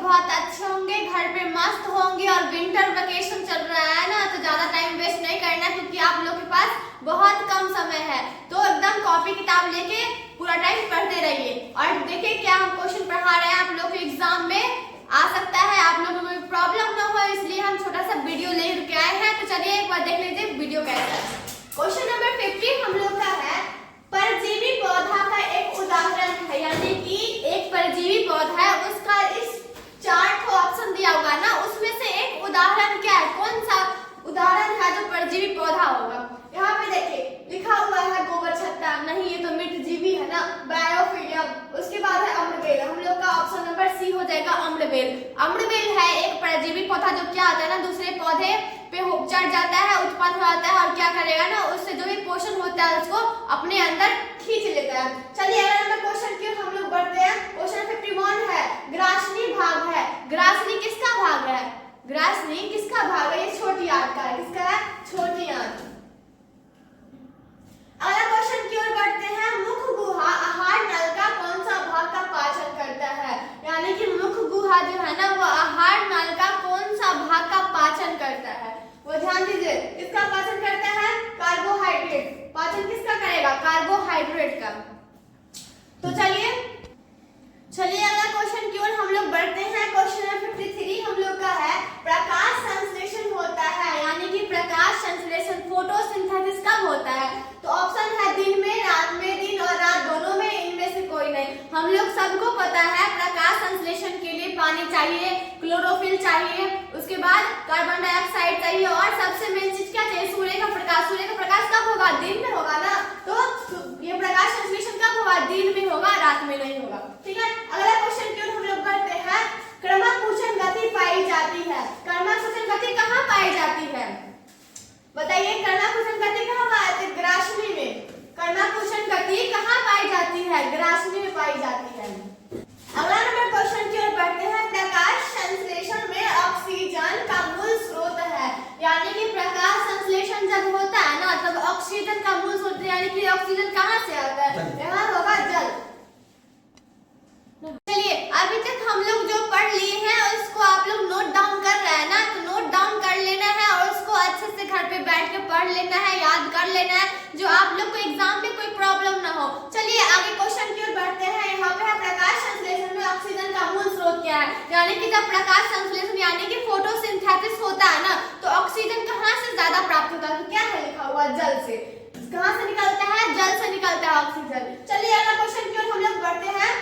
बहुत अच्छे होंगे, घर पे मस्त होंगे और विंटर वेकेशन चल रहा है ना, तो ज्यादा टाइम वेस्ट नहीं करना क्योंकि आप लोग के पास बहुत कम समय है। तो एकदम कॉपी किताब लेके पूरा टाइम पढ़ते रहिए और देखिए क्या हम क्वेश्चन पढ़ा रहे हैं, आप लोग के एग्जाम में आ सकता है, आप लोगों को कोई प्रॉब्लम ना हो, इसलिए हम छोटा सा वीडियो लेके आए हैं। तो चलिए एक बार देख लीजिए वीडियो कैसा है। क्वेश्चन नंबर 50 हम लोग का है, परजीवी पौधा का एक उदाहरण है, यानी कि एक परजीवी पौधा है, उसका इस चार्ट को ऑप्शन दिया हुआ है ना, उसमें से एक उदाहरण क्या है, कौन सा उदाहरण है जो परजीवी पौधा होगा। यहाँ पे देखिए लिखा हुआ है गोबर छत्ता, नहीं ये तो मृतजीवी है ना, बायोफिलियम। उसके बाद है अम्रबेल, हम लोग का ऑप्शन नंबर सी हो जाएगा अम्रबेल। अम्रबेल है एक परजीवी पौधा जो क्या आता है ना, दूसरे पौधे पे चढ़ जाता है, उत्पन्न हो जाता है और क्या करेगा ना, उससे जो भी पोषण होता है उसको अपने अंदर खींच लेता है। चलिए अगला नंबर क्वेश्चन की हम लोग बढ़ते हैं। क्वेश्चन 51 है, ग्रासनी भाग है। ग्रासनी किसका भाग है, ग्रासनी किसका भाग है, ये छोटी आंत का है, किसका है, छोटी आंत। अगला क्वेश्चन की ओर बढ़ते हैं, मुख गुहा आहार नल का कौन सा भाग का पाचन करता है, यानी कि मुख गुहा जो है ना वो आहार नल का कौन सा भाग का पाचन करता है, वो ध्यान दीजिए। किसका पाचन करता है, कार्बोहाइड्रेट। पाचन किसका करेगा, कार्बोहाइड्रेट का। तो चलिए अगला क्वेश्चन की ओर हम लोग बढ़ते हैं। क्वेश्चन नंबर 53 हम लोग का है, प्रकाश संश्लेषण होता है, यानी कि प्रकाश संश्लेषण फोटोसिंथेसिस कब होता है। तो ऑप्शन है दिन में, रात में, दिन और रात दोनों में, इनमें से कोई नहीं। हम लोग सबको पता है प्रकाश संश्लेषण के लिए पानी चाहिए, क्लोरोफिल चाहिए, उसके बाद कार्बन डाइऑक्साइड चाहिए और सबसे मेन चीज क्या चाहिए, सूर्य का प्रकाश। सूर्य का प्रकाश कब होगा, दिन में होगा ना, तो ये प्रकाश संश्लेषण कब होगा, दिन में होगा, रात में नहीं होगा। ठीक है, अगला क्वेश्चन की ओर हम लोग बढ़ते हैं। क्रमाकुचन गति पाई जाती है, क्रमाकुचन गति कहाँ पाई जाती है, बताइए। क्रमाकुचन गति कहाँ पाई जाती है, ग्रासनी में। क्रमाकुचन गति कहाँ पाई जाती है, ग्रासनी में पाई जाती है। अगला नंबर क्वेश्चन की ओर बढ़ते हैं। प्रकाश संश्लेषण में ऑक्सीजन का मूल स्रोत है, यानी कि प्रकाश संश्लेषण जब होता है ना तब ऑक्सीजन का मूल स्रोत, यानी कि ऑक्सीजन कहाँ से आता है, यहाँ होगा जल। चलिए अभी तक हम लोग जो पढ़ लिए हैं उसको आप लोग नोट डाउन कर रहे हैं ना, तो नोट डाउन कर लेना है और उसको अच्छे से घर पे बैठ के पढ़ लेना है, याद कर लेना है, जो आप लोग को एग्जाम में कोई प्रॉब्लम ना हो। चलिए आगे क्वेश्चन की ओर बढ़ते हैं। यहाँ पे है प्रकाश संश्लेषण में ऑक्सीजन का मूल स्रोत क्या है, यानी कि जब प्रकाश संश्लेषण यानी कि फोटोसिंथेसिस होता है ना तो ऑक्सीजन कहाँ से ज्यादा प्राप्त होता है, तो क्या है लिखा हुआ, जल से। कहाँ से निकलता है, जल से निकलता है ऑक्सीजन। चलिए अगला क्वेश्चन की ओर हम लोग बढ़ते हैं।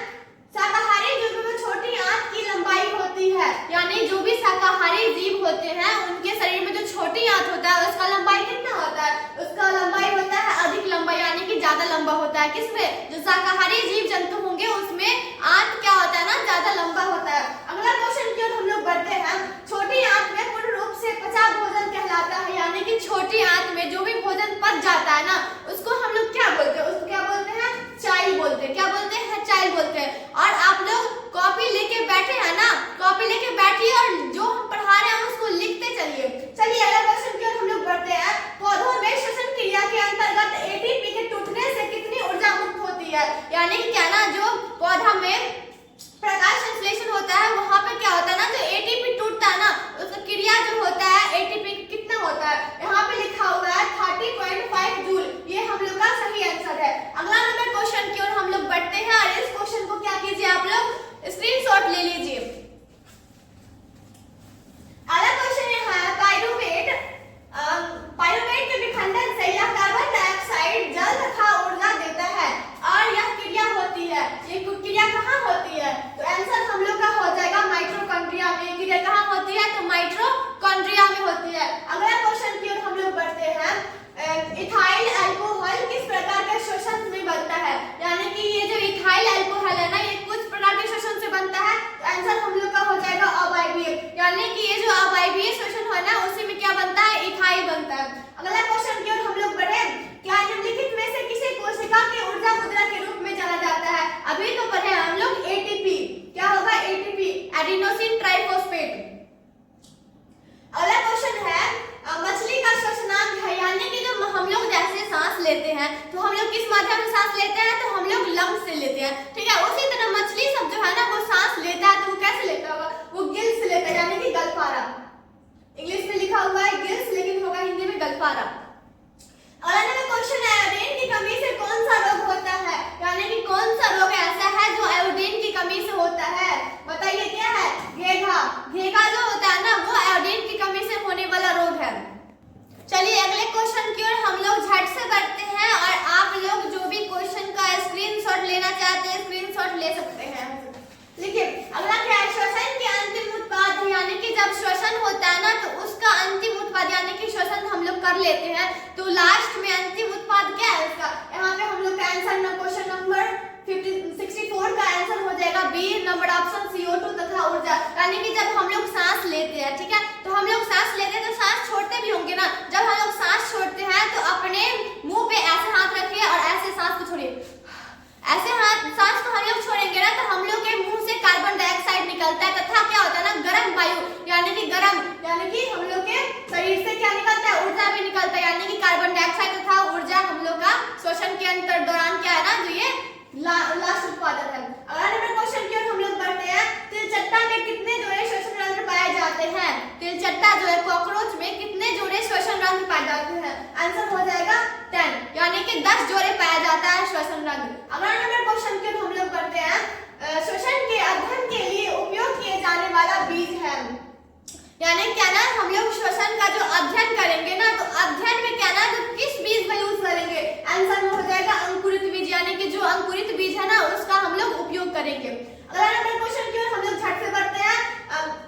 शाकाहारी जीवों में छोटी आंत की लंबाई होती है, यानी जो भी शाकाहारी जीव होते हैं उनके शरीर में जो छोटी आंत होता है उसका लंबाई कितना होता है, उसका लंबाई होता है अधिक लंबा, यानी कि ज्यादा लंबा होता है। किसमें, जो शाकाहारी जीव जंतु होंगे उसमें आंत क्या होता है ना, ज्यादा लंबा होता है। अगला क्वेश्चन की ओर हम लोग बढ़ते हैं। छोटी आंत में पूर्ण रूप से पचा भोजन कहलाता है, यानी कि छोटी आंत में जो भी भोजन पच जाता है ना उसको हम लोग क्या बोलते हैं, उसको क्या बोलते हैं, चाइल बोलते हैं। क्या बोलते हैं, चाइल बोलते हैं। और आप लोग कॉपी लेके बैठे हैं ना, कॉपी लेके बैठिए और जो हम पढ़ा रहे हैं उसको लिखते चलिए। चलिए अगला क्वेश्चन की ओर हम लोग बढ़ते हैं। पौधों में श्वसन क्रिया के अंतर्गत एटीपी के टूटने से कितनी ऊर्जा मुक्त होती है, यानी कि क्या ना, जो पौधा में प्रकाश संश्लेषण होता है वहां पे क्या होता है ना, जो एटीपी टूटता है ना उसका क्रिया जो होता है एटीपी कितना होता है, यहाँ पे लिखा हुआ है 30.5 जूल। ये हम लोग का सही आंसर है। अगला नंबर क्वेश्चन की ओर हम लोग बढ़ते हैं और इस क्वेश्चन को क्या कीजिए, आप लोग स्क्रीनशॉट ले लीजिए। अगला क्वेश्चन यहाँ है, पाइरूवेट के विखंडन से यह कार्बन डाइऑक्साइड जल तथा ऊर्जा देता है और यह क्रिया होती है, ये क्रिया कहाँ होती है, तो आंसर हम लोग का हो जाएगा माइटोकॉन्ड्रिया में। क्रिया कहाँ होती है, तो माइटोकॉन्ड्रिया में होती है। अगला क्वेश्चन की ओर हम लोग बढ़ते हैं। इथाइल अल्कोहल किस प्रकार के शोषण में बनता है, यानी कि ये जो इथाइल अल्कोहल है ना ये कुछ प्रकार के शोषण से बनता है, तो आंसर हम लोग का हो जाएगा अवायवीय, यानी कि ये जो अवायवीय शोषण है ना उसी में क्या बनता है, इथाइल बनता है। अगला क्वेश्चन की ओर हम लोग बढ़े। क्या निम्नलिखित में से किसी कोशिका की ऊर्जा मुद्रा के रूप में जाना जाता है, अभी तो पढ़े हम लोग एटीपी। क्या होगा, एटीपी, एडिनोसिन ट्राइफॉस्फेट। अगला क्वेश्चन है, मछली का श्वसनांग है, यानी कि जो हम लोग जैसे सांस लेते हैं तो हम लोग किस माध्यम में सांस लेते हैं, तो हम लोग लंग्स से लेते हैं। ठीक है, उसी तरह मछली सब जो है ना वो सांस लेता है तो वो कैसे लेता होगा, वो इंग्लिश में लिखा हुआ है गिल्स, लेकिन होगा हिंदी में गलफारा। अगला नंबर क्वेश्चन है, आयोडीन की कमी से कौन सा रोग होता है, यानी कि कौन सा रोग ऐसा है जो आयोडीन की कमी से होता है, बताइए क्या है? घेघा। घेघा जो होता है ना वो आयोडीन की कमी से होने वाला रोग है। चलिए अगले क्वेश्चन की ओर हम लोग झट से बढ़ते हैं, और आप लोग जो भी क्वेश्चन का स्क्रीनशॉट लेना चाहते हैं स्क्रीनशॉट ले सकते हैं। देखिए अगला क्या है, श्वसन के अंतिम उत्पाद, यानी कि जब श्वसन होता है ना तो उसका अंतिम उत्पाद यानी कि श्वसन हम लोग कर लेते हैं तो लास्ट में अंतिम उत्पाद क्या है उसका, यहाँ पे हम लोग का आंसर ना क्वेश्चन नंबर 64 का आंसर हो जाएगा बी नंबर ऑप्शन CO2 तथा ऊर्जा। यानी कि जब हम लोग सांस लेते हैं, ठीक है, तो हम लोग सांस लेते हैं तो सांस छोड़ते भी होंगे ना, जब हम लोग सांस छोड़ते हैं तो अपने मुंह पे ऐसे हाथ रखिए और ऐसे सांस को छोड़िए, ऐसे हाथ सांस को हम लोग छोड़ेंगे ना तो हम लोग के मुंह से कार्बन डाइऑक्साइड निकलता है तथा क्या होता है ना गर्म वायु, यानी कि गर्म, यानी कि हम लोग के शरीर से क्या निकलता है, ऊर्जा भी निकलता है, यानी कि कार्बन डाइऑक्साइड तथा ऊर्जा हम लोग का श्वसन के अंतर दौरान क्या है ना जो ये लास्ट उत्पादन है। अगला नंबर क्वेश्चन की ओर हम लोग बढ़ते हैं, तिलचट्टा में कितने जोड़े श्वसन रंध्र पाए जाते हैं, तिलचट्टा जो है कॉकरोच में कितने जोड़े श्वसन रंध्र पाए जाते हैं, आंसर हो जाएगा 10, यानी कि 10 जोड़े पाया जाता है श्वसन रंध्र। अगला नंबर क्वेश्चन की ओर हम लोग बढ़ते हैं, श्वसन के अध्ययन के लिए उपयोग किए जाने वाला बीज है, यानी क्या ना हम लोग श्वसन का जो अध्ययन करेंगे ना तो अध्ययन में क्या ना तो किस बीज का यूज करेंगे, आंसर में हो जाएगा अंकुरित बीज, यानी कि जो अंकुरित बीज है ना उसका हम लोग उपयोग करेंगे। अगला नंबर क्वेश्चन की ओर हम लोग झट से बढ़ते हैं,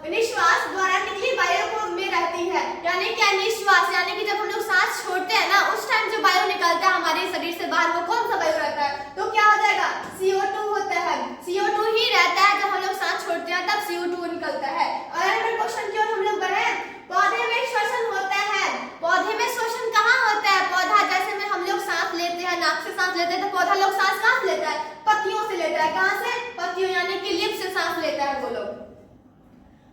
निश्वास द्वारा निकली वायु को में रहती है, यानी क्या निश्वास, यानी कि जब हम लोग सांस छोड़ते हैं ना उस टाइम जो वायु निकलता है हमारे शरीर से बाहर वो कौन सा वायु रहता है, तो क्या हो जाएगा CO2 होता है, CO2 ही रहता है जब हम लोग सांस छोड़ते हैं तब CO2 निकलता है। अगला नंबर क्वेश्चन की ओर हम लोग बढ़े, पौधे में श्वसन होता है, पौधे में श्वसन कहाँ होता है, पौधा जैसे में हम लोग सांस लेते हैं नाक से सांस लेते हैं तो पौधा लोग सांस कहाँ से लेता है, पत्तियों से लेता है, कहाँ से, पत्तियों, यानी कि लिप से सांस लेता है वो लोग।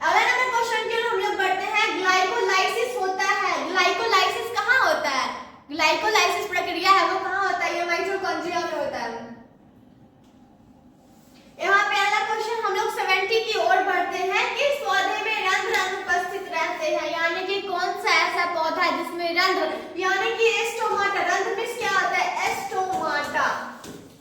अगला नंबर क्वेश्चन की ओर हम लोग बढ़ते हैं, ग्लाइकोलाइसिस होता है, ग्लाइकोलाइसिस कहाँ होता है, ग्लाइकोलाइसिस प्रक्रिया है वो कहाँ होता है, ये माइटोकॉन्ड्रिया में होता है। यहाँ पे अगला क्वेश्चन हम लोग 70 की ओर बढ़ते हैं, किस पौधे में रंध्र अनुपस्थित रहते हैं, यानी कि कौन सा ऐसा पौधा है जिसमें रंध्र, यानी कि स्टोमाटा, रंध्र में क्या होता है स्टोमाटा,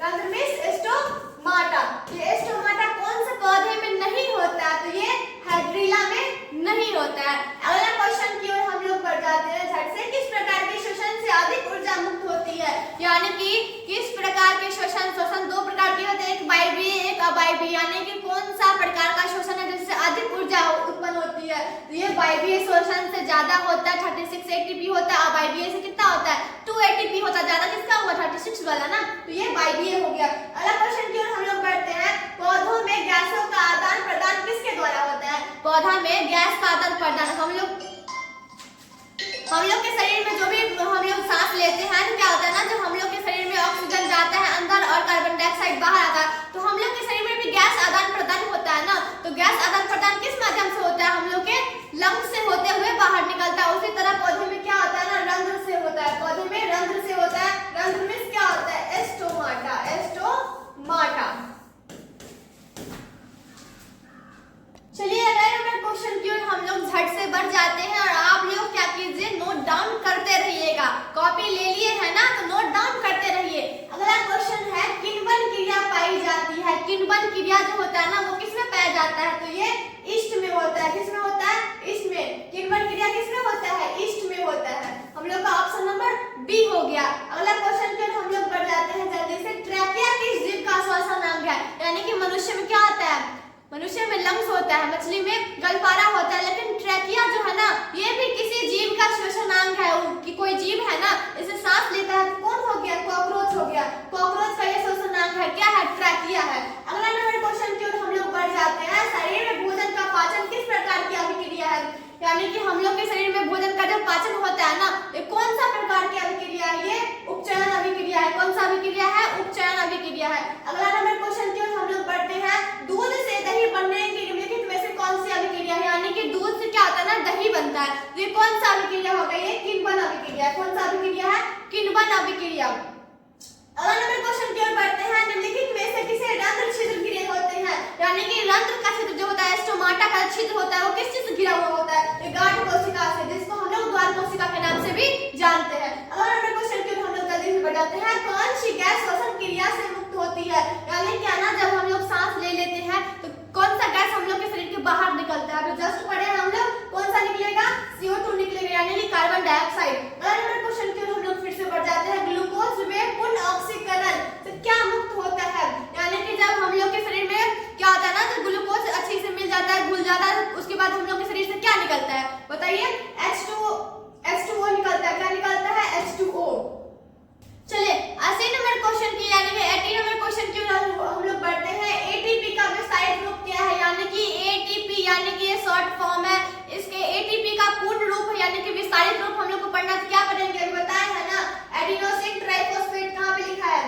रंध्र में स्टोमाटा, ये स्टोमाटा कौन से पौधे में नहीं होता है, तो ये हाइड्रिला में नहीं होता है। अगला क्वेश्चन की ओर हम लोग बढ़ जाते हैं झट से, किस प्रकार के श्वसन से अधिक ऊर्जा मुक्त होती है, यानी कि किस प्रकार के श्वसन, श्वसन दो प्रकार के होते हैं, एक वायवीय एक अवायवीय, यानी कि कौन सा प्रकार का श्वसन है जिससे अधिक ऊर्जा उत्पन्न होती है, तो ये वायवीय श्वसन से ज्यादा होता है 36 ATP होता है, अवायवीय से कितना होता है 2 ATP होता है, ज्यादा किसका हुआ 36 वाला ना, तो ये वायवीय हो गया। अगला क्वेश्चन की ओर हम लोग बढ़ते हैं, पौधों में गैसों का आदान प्रदान किसके द्वारा होता है, पौधा में गैस का आदान प्रदान हम लोग के शरीर में जो भी हम लोग सांस लेते हैं तो क्या होता है ना जब हम लोग के शरीर में ऑक्सीजन जाता है अंदर और कार्बन डाइऑक्साइड बाहर आता है तो हम लोग के शरीर में भी गैस आदान प्रदान होता है ना, तो गैस आदान प्रदान किस माध्यम से होता है, हम लोग के लंग्स से होते हुए बाहर निकलता है। उसी तरह पौधे में क्या होता है ना रंध्र से होता है, पौधे में रंध्र से होता है, रंध्र में क्या होता है स्टोमाटा, स्टोमाटा। चलिए अगले नंबर क्वेश्चन की ओर हम लोग झट से बढ़ जाते हैं और आप लोग क्या कीजिए नोट डाउन करते रहिएगा, कॉपी ले लिए है ना तो नोट डाउन करते रहिए। अगला क्वेश्चन है किण्वन क्रिया पाई जाती है, किण्वन क्रिया जो होता है ना वो किसमें पाया जाता है, तो ये ईस्ट में होता है, किसमें होता है ईस्ट में, किण्वन क्रिया किसमें होता है ईस्ट में होता है, हम लोग का ऑप्शन नंबर बी हो गया। अगला क्वेश्चन की ओर हम लोग बढ़ जाते हैं जल्दी से, ट्रैकिया किस जीव का श्वसन अंग है, यानी कि मनुष्य में क्या होता है, मनुष्य में लंग्स होता है, मछली में गलफारा होता है, लेकिन ट्रैकिया जो है ना ये भी किसी जीव का श्वसनांग है, कि कोई जीव है ना इसे सांस लेता है तो कौन हो गया कॉकरोच हो गया, कॉकरोच का ये श्वसनांग है क्या है ट्रैकिया है। अगला नंबर क्वेश्चन की ओर हम लोग बढ़ जाते हैं, शरीर में भोजन का पाचन किस प्रकार की अभिक्रिया है, यानी कि हम लोग के शरीर में भोजन का जो पाचन होता है ना ये कौन सा प्रकार की अभिक्रिया है, ये उपचयन अभिक्रिया है, कौन सा अभिक्रिया है उपचयन अभिक्रिया है। अगला नंबर क्वेश्चन की ओर हम लोग बढ़ते हैं, दूध से दही बनने की निम्नलिखित में से कौन सी अभिक्रिया है, यानी कि दूध से क्या होता है ना दही बनता है, तो ये कौन सा अभिक्रिया हो गई, ये किण्वन अभिक्रिया है, कौन सा अभिक्रिया है किण्वन अभिक्रिया। अगला नंबर क्वेश्चन की ओर बढ़ते हैं, निम्नलिखित में से किसे रंध्र छिद्र घिरे होते हैं, यानी कि रंध्र का छिद्र जो होता है स्टोमाटा का छिद्र होता है वो किस चीज से घिरा हुआ होता है, ये गांठ कोशिका यानी कि विस्तारित रूप हम लोग को पढ़ना, तो क्या पढ़ेंगे अभी बताए है ना। एडिनोसिन ट्राइफॉस्फेट कहाँ पे लिखा है,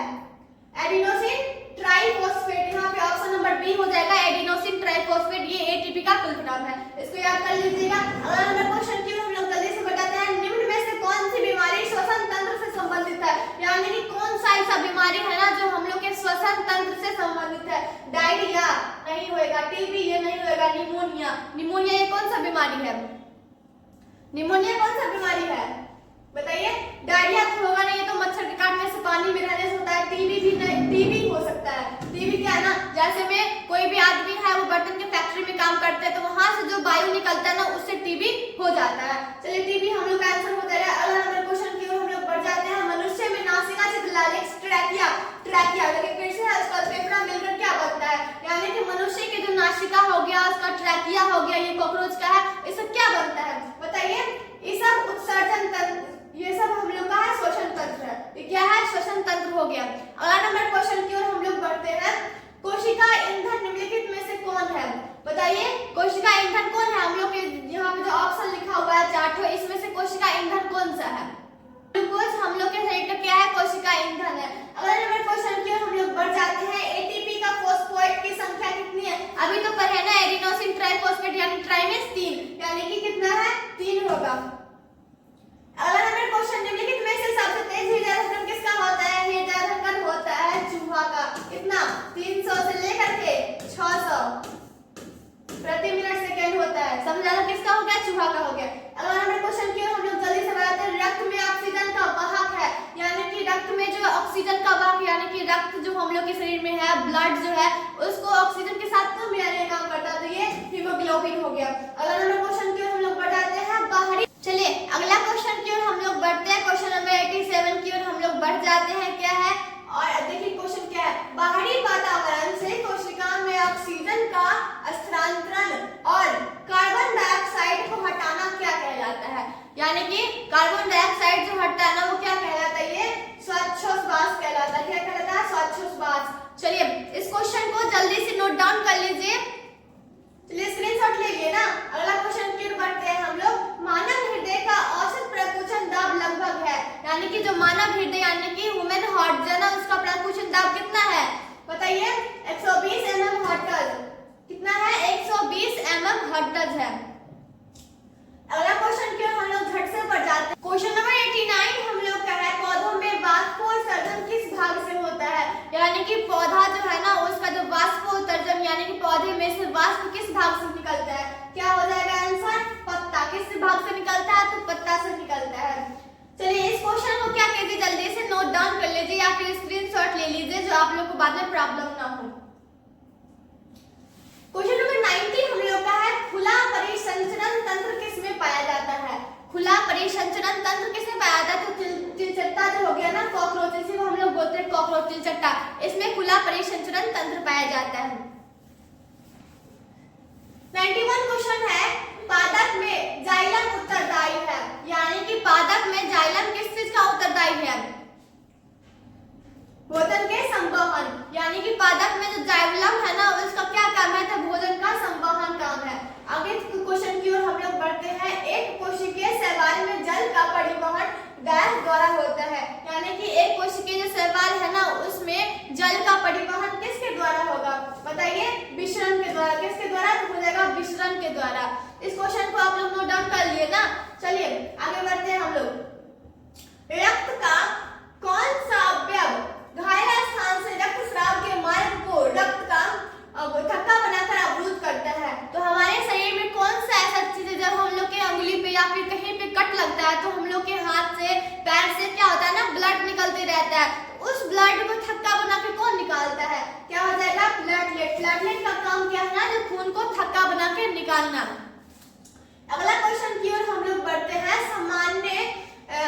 एडिनोसिन ट्राइफॉस्फेट, यहाँ पे ऑप्शन नंबर बी हो जाएगा एडिनोसिन ट्राइफॉस्फेट, ये एटीपी का फुल फॉर्म है, इसको याद कर लीजिएगा। अगला नंबर क्वेश्चन क्यों हम लोग जल्दी से बताते हैं, निम्न में से कौन सी बीमारी श्वसन तंत्र से संबंधित है, यानी कि कौन सा ऐसा बीमारी है ना जो हम लोग के श्वसन तंत्र से संबंधित है। डायरिया नहीं होएगा, टीबी ये नहीं होएगा, निमोनिया, निमोनिया ये कौन सा बीमारी है, निमोनिया कौन सा बीमारी है बताइए। डायरिया तो होगा नहीं, ये तो मच्छर के काटने से, पानी में रहने से होता है। टीबी भी नहीं, टीबी हो सकता है। टीबी क्या है ना, जैसे में कोई भी आदमी है वो बर्तन के फैक्ट्री में काम करते हैं तो वहां से जो वायु निकलता है ना उससे टीबी हो जाता है। चलिए टीबी हम लोग का आंसर हो जाएगा। अगला नंबर क्वेश्चन की ओर हम लोग बढ़ जाते हैं। मनुष्य में नासिका छिद्र ट्रैकिया, ट्रैकिया लेकिन फिर से उसका फेफड़ा मिलकर क्या बनता है, यानी कि मनुष्य की जो नासिका हो गया उसका ट्रैकिया हो गया, ये कॉकरोच का है, इससे क्या बनता है बताइए। ये सब उत्सर्जन तंत्र, ये सब हम लोग का है श्वसन तंत्र है, ये क्या है श्वसन तंत्र हो गया। अगला नंबर क्वेश्चन की ओर हम लोग बढ़ते हैं। कोशिका ईंधन निम्नलिखित में से कौन है बताइए, कोशिका ईंधन कौन है, हम लोग के यहाँ पे जो ऑप्शन लिखा हुआ है चार्ट में, इसमें से कोशिका ईंधन कौन सा है, ग्लूकोज हम लोग के शरीर का क्या है कोशिका ईंधन है। अगला नंबर क्वेश्चन की ओर हम लोग बढ़ जाते हैं। एटीपी का फॉस्फेट की संख्या कितनी है, अभी तो पढ़े ना एडिनोसिन ट्राइफॉस्फेट यानी ट्राइमेस 3, यानी कि कितना है 3 होगा। अगला नंबर क्वेश्चन निम्नलिखित में से सबसे तेज हृदय धड़कन किसका होता है, हृदय धड़कन होता है चूहा का, कितना 300 से लेकर के 600 प्रति मिनट सेकेंड होता है, समझ आया किसका हो गया चूहा का हो गया। अगला नंबर क्वेश्चन की ओर हम लोग जल्दी से बढ़ते हैं। रक्त में ऑक्सीजन का वाहक है, यानी कि रक्त में जो ऑक्सीजन का वाहक यानी कि रक्त जो हम लोग के शरीर में है, ब्लड जो है उसको ऑक्सीजन के साथ कम मिलाने का काम करता है, तो ये हीमोग्लोबिन हो गया। अगला नंबर क्वेश्चन की ओर हम लोग बढ़ जाते हैं। बाहरी, चलिए अगला क्वेश्चन की ओर हम लोग बढ़ते हैं। क्वेश्चन नंबर 87 की ओर हम लोग बढ़ जाते हैं। क्या है, और देखिए क्वेश्चन क्या है, बाहरी वातावरण से कोशिका में ऑक्सीजन का स्थानांतरण और कार्बन डाइऑक्साइड को हटाना क्या कहलाता है, यानी कि कार्बन डाइऑक्साइड जो हटता है ना वो क्या कहलाता है, ये श्वासोच्छ्वास कहलाता है। क्या कहलाता है, श्वासोच्छ्वास। चलिए इस क्वेश्चन को जल्दी से नोट डाउन कर लीजिए, चलिए स्क्रीनशॉट ले लिए ना। अगला क्वेश्चन की ओर बढ़ते हैं हम लोग। मानव हृदय का औसत प्रकुंचन दाब लगभग है, यानी कि जो मानव हृदय यानी कि ह्यूमन हार्ट जो है उसका प्रकुंचन दाब कितना है बताइए, 120 mm हर्ट्ज, कितना है 120 mm हर्ट्ज है। अगला क्वेश्चन की ओर हम लोग झट से बढ़ जाते हैं। क्वेश्चन नंबर 89 हम लोग का है। पौधों में वाष्पोत्सर्जन किस भाग से होता है, यानी कि पौधा जो है ना उसका जो वाष्पोत्सर्जन यानी कि पौधे में से वाष्प किस भाग से निकलता है, क्या हो जाएगा आंसर, पत्ता। किस भाग से निकलता है, तो पत्ता से निकलता है। चलिए इस क्वेश्चन को क्या कीजिए जल्दी से नोट डाउन कर लीजिए या फिर स्क्रीनशॉट ले लीजिए जो आप लोग को बाद में प्रॉब्लम ना हो। क्वेश्चन नंबर 90 हम लोग का है। खुला परिसंचरण तंत्र किसमें पाया जाता है, खुला परिसंचरण तंत्र किसमें पाया जाता है, तो चिलचट्टा जो हो गया ना कॉकरोच, इसी को हम लोग बोलते हैं कॉकरोच चिलचट्टा, इसमें खुला परिसंचरण तंत्र पाया जाता है। 91 क्वेश्चन है। पादप में जाइलम उत्तरदायी है, यानी कि पादप में जाइलम किस चीज का उत्तरदायी है, भोजन के संवहन, यानी कि पादप में जो जाइलम है ना उसका क्या काम है, तो भोजन का संवहन काम है। आगे क्वेश्चन की ओर हम लोग बढ़ते हैं। एक कोशिकीय शैवाल में जल का परिवहन गैस द्वारा होता है, यानी कि एक कोशिकीय जो शैवाल है ना उसमें जल का परिवहन किसके द्वारा होगा बताइए, विसरण के द्वारा। किसके द्वारा, तो हो जाएगा विसरण के द्वारा। इस क्वेश्चन को आप लोग नोट डाउन कर लिए ना। चलिए आगे बढ़ते हैं हम लोग। रक्त का कौन सा अवयव घायल स्थान से रक्तस्राव के मार्ग को रक्त का थक्का बनाकर अवरुद्ध करता है, तो हमारे शरीर में कौन सा ऐसा चीज है जब हम लोग के अंगुली पे या फिर कहीं पे कट लगता है तो हम लोग के हाथ से पैर से क्या होता है ना ब्लड निकलते रहता है, तो उस ब्लड को थक्का बना के कौन निकालता है, क्या हो जाएगा प्लेटलेट। प्लेटलेट का काम क्या है ना, जो खून को थक्का बना के निकालना। अगला क्वेश्चन की ओर हम लोग बढ़ते हैं। सामान्य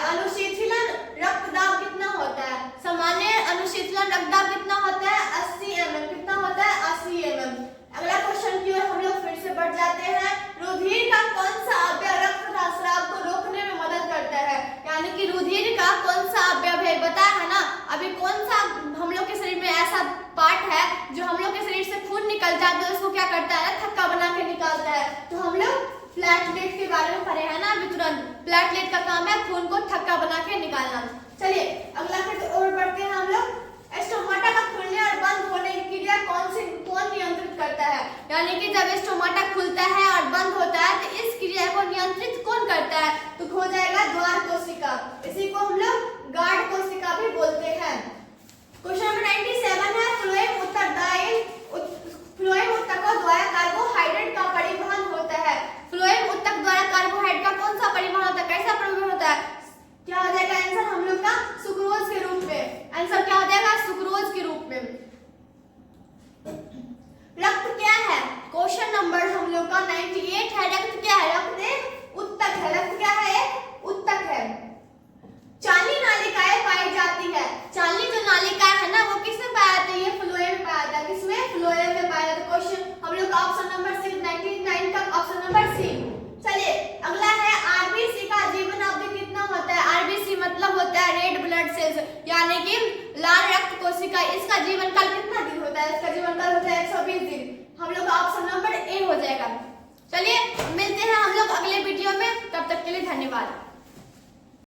अनुशीतलन रक्तदाब कितना होता है, सामान्य अनुशीतलन रक्तदाब कितना होता है 80 mm, कितना होता है 80 mm। अगला क्वेश्चन की ओर हम लोग फिर से बढ़ जाते हैं। रुधिर का कौन सा अवयव रक्तस्राव को रोकने में मदद करता है, यानी कि रुधिर का कौन सा अवयव है बताया है ना अभी, कौन सा हम लोग के शरीर में ऐसा पार्ट है जो हम लोग के शरीर से खून निकल जाता है उसको क्या करता है, थक्का बना के निकालता है, तो हम लोग प्लेटलेट के बारे में पढ़े हैं ना अभी तुरंत। प्लेटलेट का काम है खून को थक्का बना के निकालना। चलिए अगला फिर और बढ़ते हैं हम लोग। स्टोमाटा का खुलने और बंद होने की क्रिया कौन नियंत्रित करता है? यानी कि जब स्टोमाटा खुलता है और बंद होता है तो इस क्रिया को नियंत्रित कौन करता है? तो हो जाएगा द्वार कोशिका। इसी को हम लोग गार्ड कोशिका भी बोलते हैं। क्वेश्चन नंबर 97 है फ्लोएम ऊतकों द्वारा कार्बोहाइड्रेट का परिवहन होता है। फ्लोएम ऊतक द्वारा कार्बोहाइड्रेट का कौन सा परिवहन होता है? कैसा परिवहन होता है? क्या हो जाएगा आंसर हम लोग का? सुक्रोज के रूप में। आंसर क्या हो जाएगा? सुक्रोज के रूप में। रक्त क्या है? क्वेश्चन नंबर हम लोग का 98 है। रक्त क्या है? रक्त एक ऊतक है। रक्त क्या है? एक ऊतक है। चालनी नालिकाएं पाई जाती है। चालनी जो नालिका है ना वो किसमें पाया जाता है? ये फ्लोएम में पाया जाता है। किसमें? फ्लोएम में पाया जाता है। क्वेश्चन हम लोग का ऑप्शन नंबर सी 99 का ऑप्शन नंबर सी। चलिए अगला है आरबीसी का जीवन अवधि कितना होता है? आरबीसी मतलब होता है रेड ब्लड सेल्स, यानी कि लाल रक्त कोशिका। इसका जीवन काल कितना दिन होता है? इसका जीवन काल होता है 120 दिन। हम लोग का ऑप्शन नंबर ए हो जाएगा। चलिए मिलते हैं हम लोग अगले वीडियो में, तब तक के लिए धन्यवाद।